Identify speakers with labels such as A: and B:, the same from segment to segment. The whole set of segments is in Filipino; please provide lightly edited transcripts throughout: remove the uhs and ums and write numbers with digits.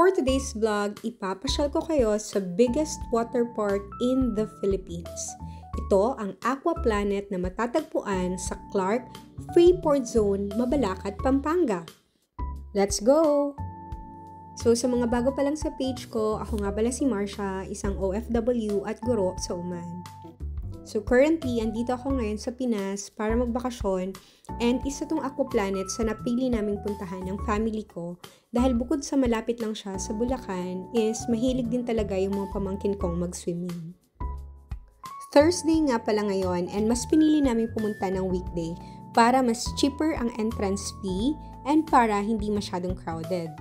A: For today's vlog, ipapasyal ko kayo sa biggest water park in the Philippines. Ito ang Aqua Planet na matatagpuan sa Clark Freeport Zone, Mabalacat, Pampanga. Let's go! So sa mga bago pa lang sa page ko, ako nga pala si Marsha, isang OFW at guro sa Oman. So currently, andito ako ngayon sa Pinas para magbakasyon and isa tong Aqua Planet sa napili naming puntahan ng family ko dahil bukod sa malapit lang siya sa Bulacan is mahilig din talaga yung mga pamangkin kong mag-swimming. Thursday nga pala ngayon and mas pinili namin pumunta ng weekday para mas cheaper ang entrance fee and para hindi masyadong crowded.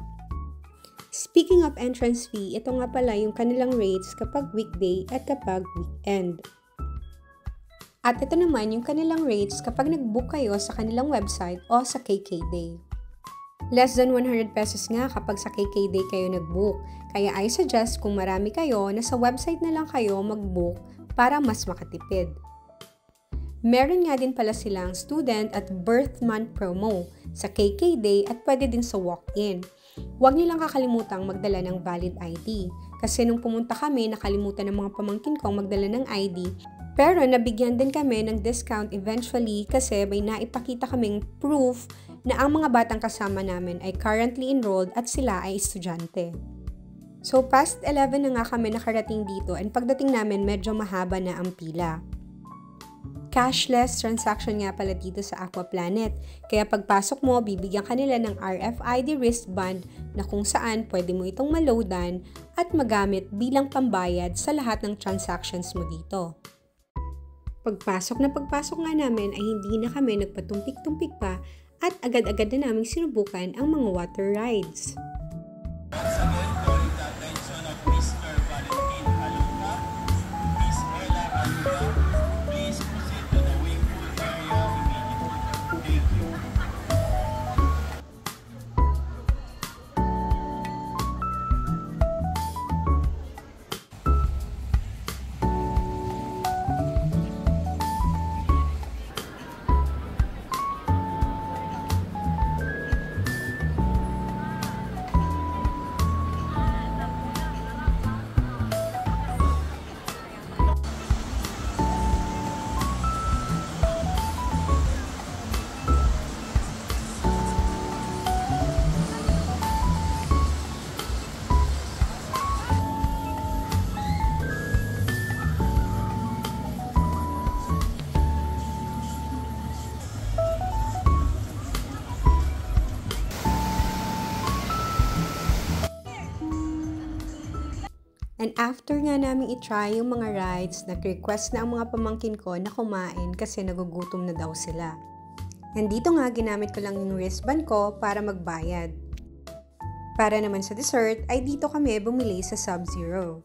A: Speaking of entrance fee, ito nga pala yung kanilang rates kapag weekday at kapag weekend. At ito naman yung kanilang rates kapag nag-book kayo sa kanilang website o sa KK Day. Less than 100 pesos nga kapag sa KK Day kayo nag-book. Kaya I suggest kung marami kayo na sa website na lang kayo mag-book para mas makatipid. Meron nga din pala silang student at birth month promo sa KK Day at pwede din sa walk-in. Huwag niyo lang kakalimutang magdala ng valid ID. Kasi nung pumunta kami, nakalimutan ng mga pamangkin kong magdala ng ID. Pero nabigyan din kami ng discount eventually kasi may naipakita kaming proof na ang mga batang kasama namin ay currently enrolled at sila ay estudyante. So past 11 na nga kami nakarating dito and pagdating namin medyo mahaba na ang pila. Cashless transaction nga pala dito sa Aqua Planet. Kaya pagpasok mo, bibigyan ka nila ng RFID wristband na kung saan pwede mo itong maloadan at magamit bilang pambayad sa lahat ng transactions mo dito. Pagpasok nga namin ay hindi na kami nagpatumpik-tumpik pa at agad-agad na naming sinubukan ang mga water rides. And after nga namin i-try yung mga rides, nag-request na ang mga pamangkin ko na kumain kasi nagugutom na daw sila. And dito nga ginamit ko lang yung wristband ko para magbayad. Para naman sa dessert ay dito kami bumili sa Sub-Zero.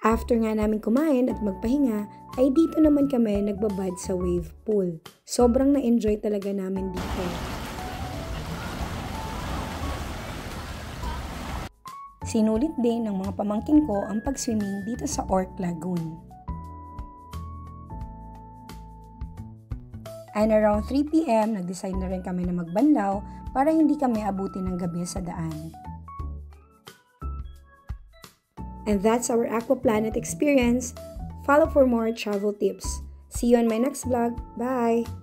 A: After nga namin kumain at magpahinga, ay dito naman kami nagbabad sa wave pool. Sobrang na-enjoy talaga namin dito. Sinulit din ng mga pamangkin ko ang pag-swimming dito sa Orc Lagoon. And around 3 PM, nag-decide na rin kami na magbanlaw para hindi kami abutin ng gabi sa daan. And that's our Aqua Planet experience. Follow for more travel tips. See you on my next vlog. Bye!